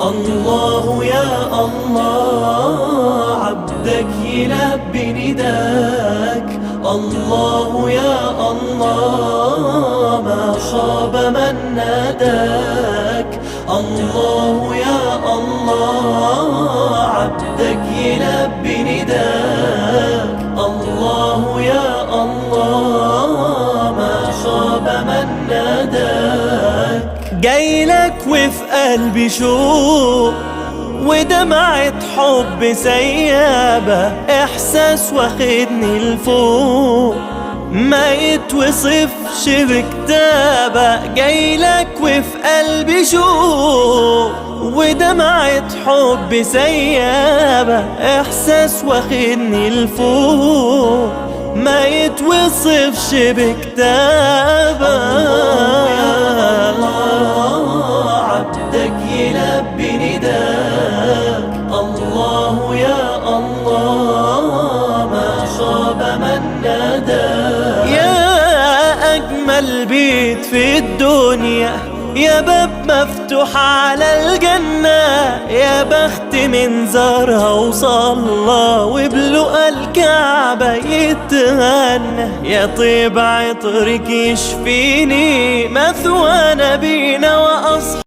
الله يا الله عبدك يلبي نداك. الله يا الله ما خاب من ناداك. الله يا الله عبدك يلبي نداك. الله يا الله ما خاب من ناداك. جايلك وفي قلبي شوق ودمعة حب سيابة، إحساس واخدني لفوق ما يتوصفش بكتابة. جايلك وفي قلبي شوق ودمعة حب سيابة، إحساس واخدني لفوق ما يتوصفش بكتابة. عبدك يلبي نداك. الله يا الله ما خاب من ناداك. يا أجمل بيت في الدنيا، يا باب مفتوح على الجنة، يا بخت من زارها وصلى وبلقى الكعبة يتغنى. يا طيب عطرك يشفيني مثوى نبينا وأصحابه،